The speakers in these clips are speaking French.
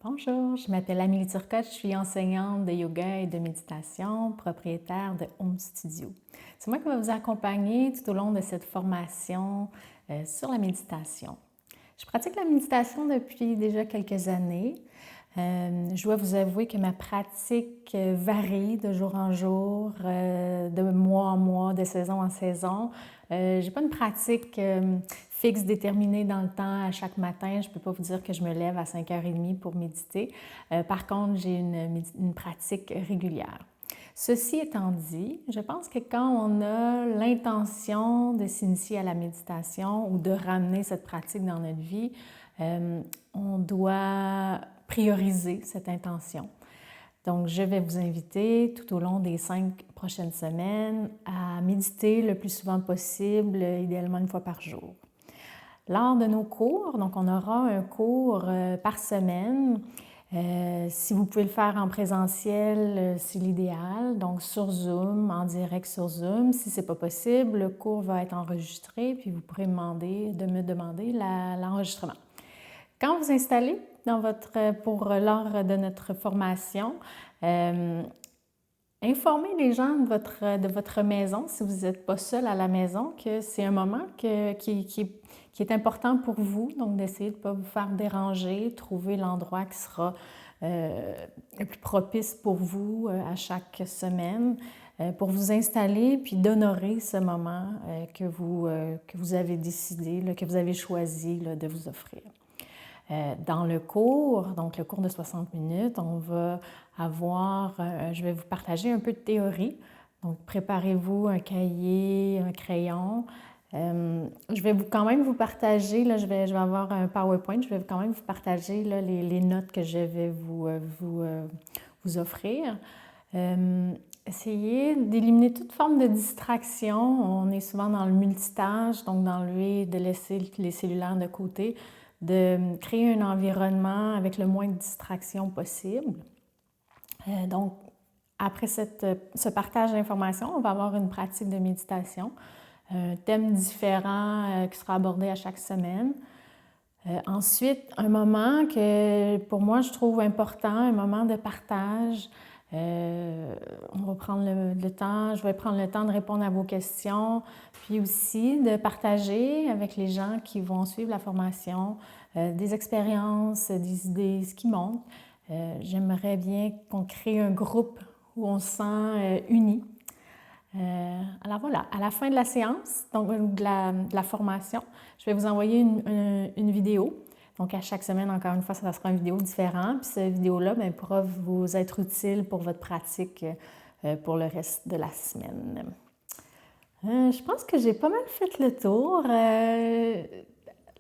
Bonjour, je m'appelle Amélie Turcotte, je suis enseignante de yoga et de méditation, propriétaire de Home Studio. C'est moi qui vais vous accompagner tout au long de cette formation sur la méditation. Je pratique la méditation depuis déjà quelques années. Je dois vous avouer que ma pratique varie de jour en jour, de mois en mois, de saison en saison. Je n'ai pas une pratique fixe, déterminée dans le temps à chaque matin. Je ne peux pas vous dire que je me lève à 5h30 pour méditer. Par contre, j'ai une pratique régulière. Ceci étant dit, je pense que quand on a l'intention de s'initier à la méditation ou de ramener cette pratique dans notre vie, on doit prioriser cette intention. Donc, je vais vous inviter tout au long des 5 prochaines semaines à méditer le plus souvent possible, idéalement une fois par jour. Lors de nos cours, donc on aura un cours par semaine. Si vous pouvez le faire en présentiel, c'est l'idéal, donc sur Zoom, en direct sur Zoom. Si ce n'est pas possible, le cours va être enregistré, puis vous pourrez me demander l'enregistrement. Quand vous installez lors de notre formation, informez les gens de votre maison, si vous n'êtes pas seul à la maison, que c'est un moment qui est important pour vous, donc d'essayer de ne pas vous faire déranger, trouver l'endroit qui sera le plus propice pour vous à chaque semaine, pour vous installer puis d'honorer ce moment que vous avez décidé, que vous avez choisi de vous offrir. Dans le cours, donc le cours de 60 minutes, on va avoir, je vais vous partager un peu de théorie. Donc, préparez-vous un cahier, un crayon. Je vais quand même vous partager, là, je vais avoir un PowerPoint, je vais quand même vous partager là, les notes que je vais vous offrir. Essayez d'éliminer toute forme de distraction. On est souvent dans le multitâche, donc de laisser les cellulaires de côté, de créer un environnement avec le moins de distractions possible. Donc, après ce partage d'informations, on va avoir une pratique de méditation, un thème différent qui sera abordé à chaque semaine. Ensuite, un moment que pour moi je trouve important, un moment de partage. On va prendre le temps, je vais prendre le temps de répondre à vos questions, puis aussi de partager avec les gens qui vont suivre la formation des expériences, des idées, ce qui monte. J'aimerais bien qu'on crée un groupe où on se sent unis. Alors voilà, à la fin de la séance, donc de la formation, je vais vous envoyer une vidéo. Donc à chaque semaine, encore une fois, ça sera une vidéo différente. Puis cette vidéo-là pourra vous être utile pour votre pratique pour le reste de la semaine. Je pense que j'ai pas mal fait le tour.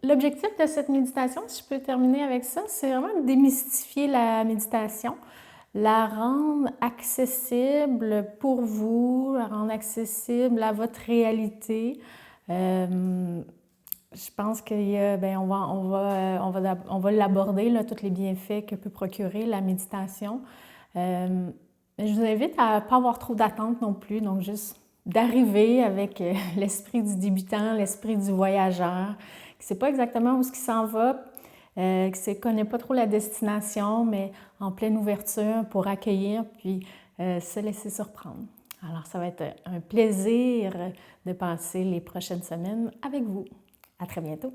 L'objectif de cette méditation, si je peux terminer avec ça, c'est vraiment de démystifier la méditation, la rendre accessible pour vous, la rendre accessible à votre réalité. Je pense on va l'aborder, là, tous les bienfaits que peut procurer la méditation. Je vous invite à ne pas avoir trop d'attentes non plus, donc juste d'arriver avec l'esprit du débutant, l'esprit du voyageur, qui ne sait pas exactement où il s'en va, qui ne connaît pas trop la destination, mais en pleine ouverture pour accueillir puis se laisser surprendre. Alors, ça va être un plaisir de passer les prochaines semaines avec vous. À très bientôt!